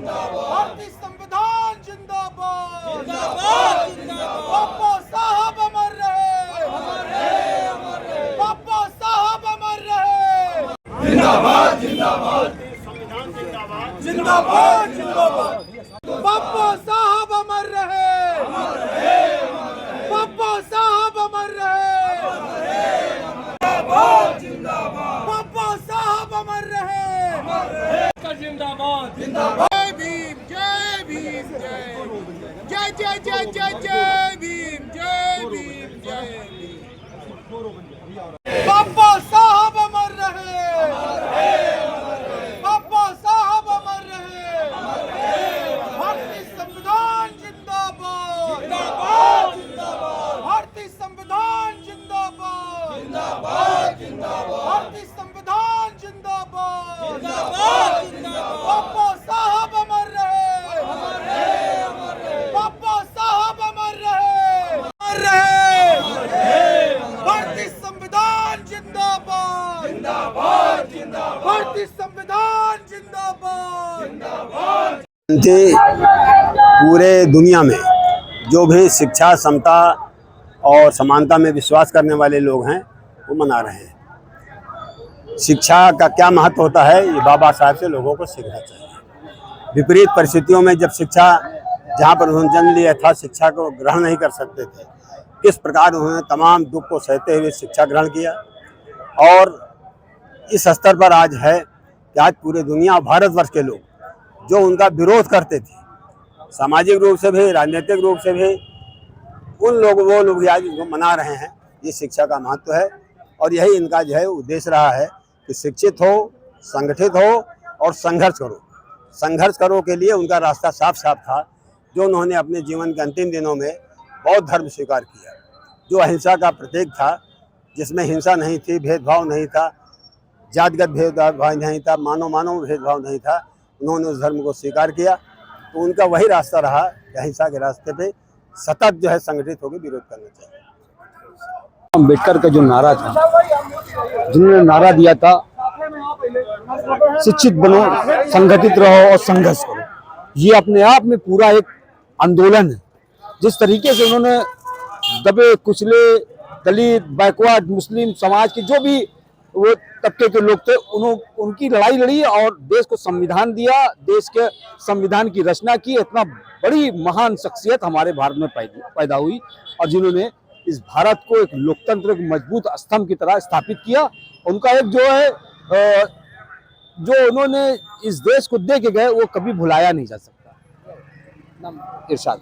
भारतीय संविधान जिंदाबाद, जिंदाबाद जिंदाबाद। बाबा साहब अमर रहे, बाबा साहब अमर रहे। जिंदाबाद जिंदाबाद संविधान जिंदाबाद, जिंदाबाद जिंदाबाद। बाबा साहब अमर रहे, बाबा साहब अमर रहे, जिंदाबाद बाबा साहब अमर रहे। जिंदाबाद जिंदाबाद। जय भीम, जय भीम, जय जय जय जय जय भीम, जय भीम, जय भीम। बाबा साहब अमर रहे, बाबा साहब अमर रहे। भारतीय संविधान जिंदाबाद, भारतीय संविधान जिंदाबाद, भारतीय संविधान जिंदाबाद, बाबा साहब अमर रहे, बाबा साहब अमर रहे, अमर रहे। भारतीय संविधान जिंदाबाद, भारतीय संविधान जिंदाबाद। जी, पूरे दुनिया में जो भी शिक्षा, समता और समानता में विश्वास करने वाले लोग हैं वो मना रहे हैं। शिक्षा का क्या महत्व होता है ये बाबा साहब से लोगों को सीखना चाहिए। विपरीत परिस्थितियों में जब शिक्षा, जहाँ पर उन्होंने जन्म लिया था, शिक्षा को ग्रहण नहीं कर सकते थे, किस प्रकार उन्होंने तमाम दुख को सहते हुए शिक्षा ग्रहण किया। और इस स्तर पर आज है कि आज पूरे दुनिया, भारतवर्ष के लोग जो उनका विरोध करते थे, सामाजिक रूप से भी, राजनीतिक रूप से भी, वो लोग आज इनको मना रहे हैं। ये शिक्षा का महत्व है और यही इनका जो है उद्देश्य रहा है कि शिक्षित हो, संगठित हो और संघर्ष करो। संघर्ष करो के लिए उनका रास्ता साफ साफ था, जो उन्होंने अपने जीवन के अंतिम दिनों में बौद्ध धर्म स्वीकार किया, जो अहिंसा का प्रतीक था, जिसमें हिंसा नहीं थी, भेदभाव नहीं था, जातिगत भेदभाव नहीं था, मानव भेदभाव नहीं था। उन्होंने उस धर्म को स्वीकार किया, तो उनका वही रास्ता रहा कि अहिंसा के रास्ते पे सतत जो है संगठित होकर विरोध करना चाहिए। अम्बेडकर का जो नारा था, जिन्होंने नारा दिया था शिक्षित बनो, संगठित रहो और संघर्ष करो, ये अपने आप में पूरा एक आंदोलन है। जिस तरीके से उन्होंने दबे कुचले, दलित, बैकवर्ड, मुस्लिम समाज के जो भी वो तबके के लोग थे, उनकी लड़ाई लड़ी और देश को संविधान दिया, देश के संविधान की रचना की। इतना बड़ी महान शख्सियत हमारे भारत में पैदा हुई और जिन्होंने इस भारत को एक लोकतंत्र के मजबूत स्तंभ की तरह स्थापित किया। उनका एक जो है जो उन्होंने इस देश को दे के गए, वो कभी भुलाया नहीं जा सकता। इरशाद।